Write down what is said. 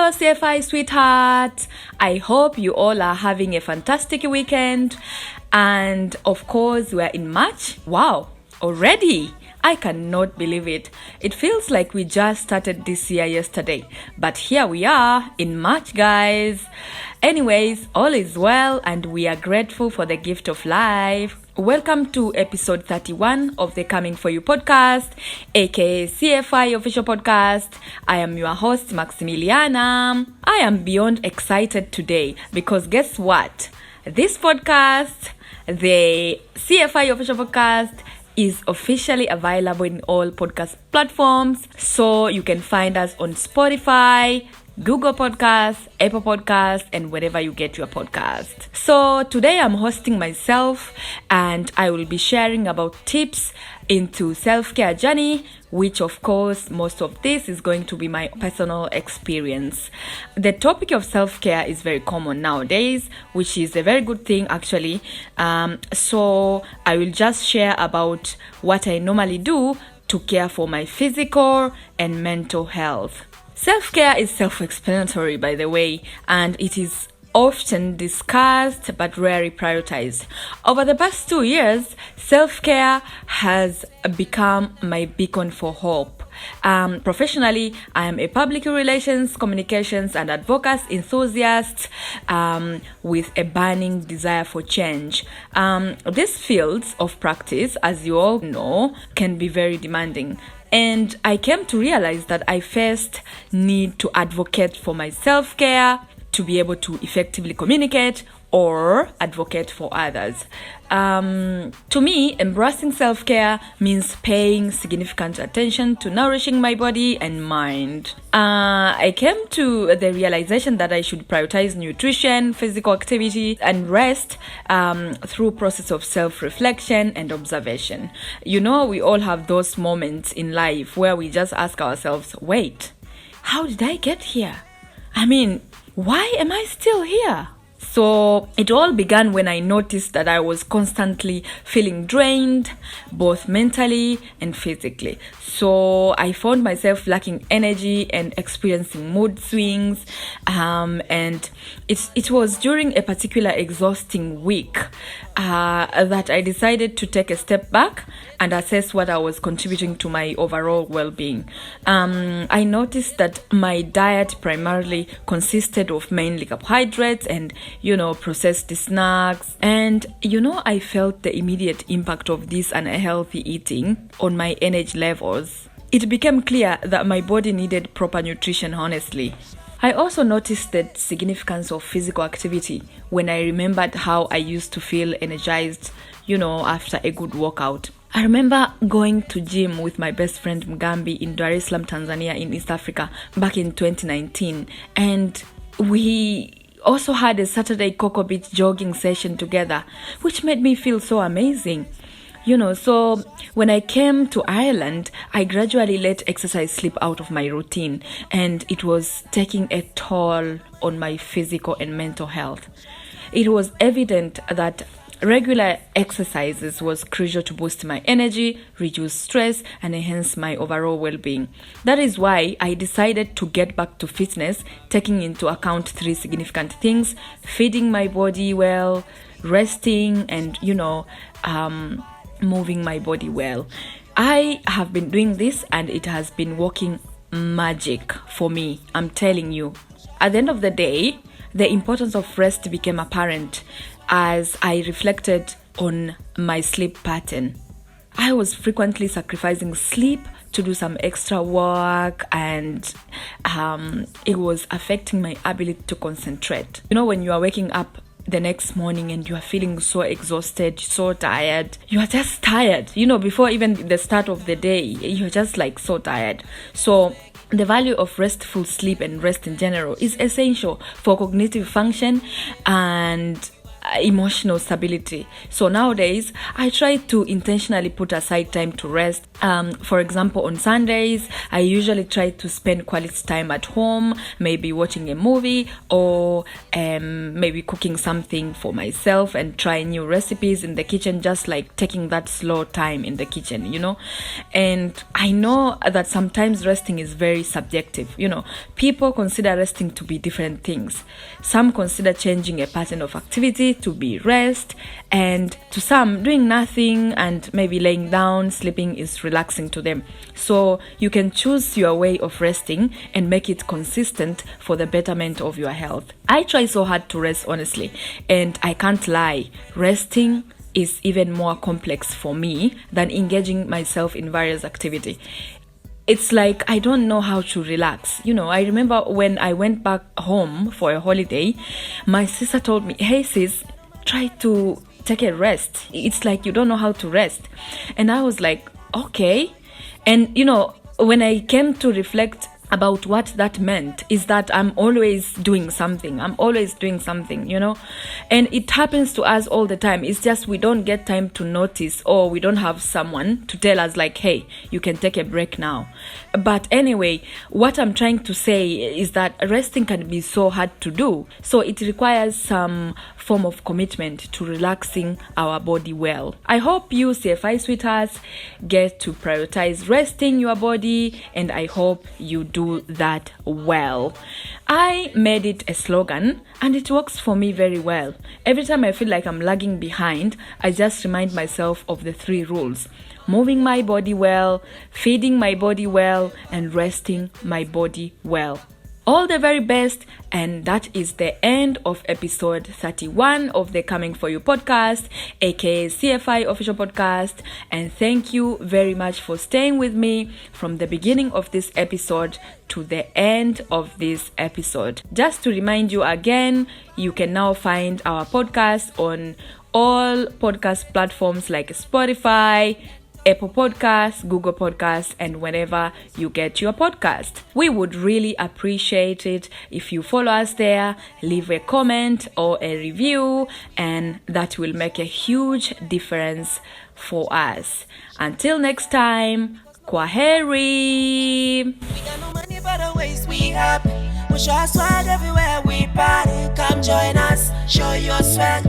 Hello CFI sweethearts, I hope you all are having a fantastic weekend, and of course we're in March. Wow, already! I cannot believe it. It feels like we just started this year yesterday, but here we are in March, guys. Anyways, all is well and we are grateful for the gift of life. Welcome to episode 31 of the Coming For You podcast, aka CFY Official Podcast. I am your host, Maximiliana. I am beyond excited today because guess what? This podcast, the CFY Official Podcast, is officially available in all podcast platforms. So you can find us on Spotify, Google Podcasts, Apple Podcasts, and wherever you get your podcast. So today I'm hosting myself and I will be sharing about tips into self-care journey, which of course most of this is going to be my personal experience. The topic of self-care is very common nowadays, which is a very good thing actually. So I will just share about what I normally do to care for my physical and mental health. Self-care is self-explanatory, by the way, and it is often discussed but rarely prioritized. Over the past 2 years, self-care has become my beacon for hope. Professionally, I am a public relations, communications, and advocacy enthusiast with a burning desire for change. These fields of practice, as you all know, can be very demanding. And I came to realize that I first need to advocate for my self-care to be able to effectively communicate or advocate for others. To me, embracing self-care means paying significant attention to nourishing my body and mind. I came to the realization that I should prioritize nutrition, physical activity, and rest through process of self-reflection and observation. You know, we all have those moments in life where we just ask ourselves, wait, how did I get here? Why am I still here? So it all began when I noticed that I was constantly feeling drained, both mentally and physically. So I found myself lacking energy and experiencing mood swings. And it was during a particular exhausting week that I decided to take a step back and assess what I was contributing to my overall well-being. I noticed that my diet primarily consisted of mainly carbohydrates and processed snacks. And I felt the immediate impact of this unhealthy eating on my energy levels. It became clear that my body needed proper nutrition, honestly. I also noticed the significance of physical activity when I remembered how I used to feel energized, after a good workout. I remember going to gym with my best friend Mgambi in Dar es Salaam, Tanzania in East Africa back in 2019. And we also had a Saturday Coco Beach jogging session together, which made me feel so amazing. So when I came to Ireland, I gradually let exercise slip out of my routine, and it was taking a toll on my physical and mental health. It was evident that regular exercises was crucial to boost my energy, reduce stress, and enhance my overall well-being. That is why I decided to get back to fitness, taking into account 3 significant things: feeding my body well, resting, and moving my body well. I have been doing this and it has been working magic for me, I'm telling you. At the end of the day, the importance of rest became apparent as I reflected on my sleep pattern. I was frequently sacrificing sleep to do some extra work, and it was affecting my ability to concentrate. When you are waking up the next morning and you are feeling so exhausted, so tired, you are just tired. Before even the start of the day, you're just so tired. So the value of restful sleep and rest in general is essential for cognitive function and emotional stability. So nowadays, I try to intentionally put aside time to rest. For example, on Sundays, I usually try to spend quality time at home, maybe watching a movie or maybe cooking something for myself and trying new recipes in the kitchen, just like taking that slow time in the kitchen, And I know that sometimes resting is very subjective. People consider resting to be different things. Some consider changing a pattern of activity to be rest, and to some, doing nothing and maybe laying down, sleeping is relaxing to them. So you can choose your way of resting and make it consistent for the betterment of your health. I try so hard to rest, honestly, and I can't lie. Resting is even more complex for me than engaging myself in various activity. It's like I don't know how to relax. I remember when I went back home for a holiday, my sister told me, "Hey sis, try to take a rest. It's like you don't know how to rest." And I was like, okay. And when I came to reflect about what that meant, is that I'm always doing something. And it happens to us all the time. It's just we don't get time to notice, or we don't have someone to tell us like, hey, you can take a break now. But anyway, what I'm trying to say is that resting can be so hard to do. So it requires some form of commitment to relaxing our body well. I hope you CFI sweethearts get to prioritize resting your body, and I hope you do that well. I made it a slogan and it works for me very well. Every time I feel like I'm lagging behind, I just remind myself of the 3 rules: moving my body well, feeding my body well, and resting my body well. All the very best, and that is the end of episode 31 of the Coming For You podcast, aka CFI Official Podcast. And thank you very much for staying with me from the beginning of this episode to the end of this episode. Just to remind you again, you can now find our podcast on all podcast platforms like Spotify, Apple Podcasts, Google Podcasts, and whenever you get your podcast. We would really appreciate it if you follow us there, leave a comment or a review, and that will make a huge difference for us. Until next time, kwaheri! We got no money but the ways we happy. We show our swag everywhere we party. Come join us, show your swag.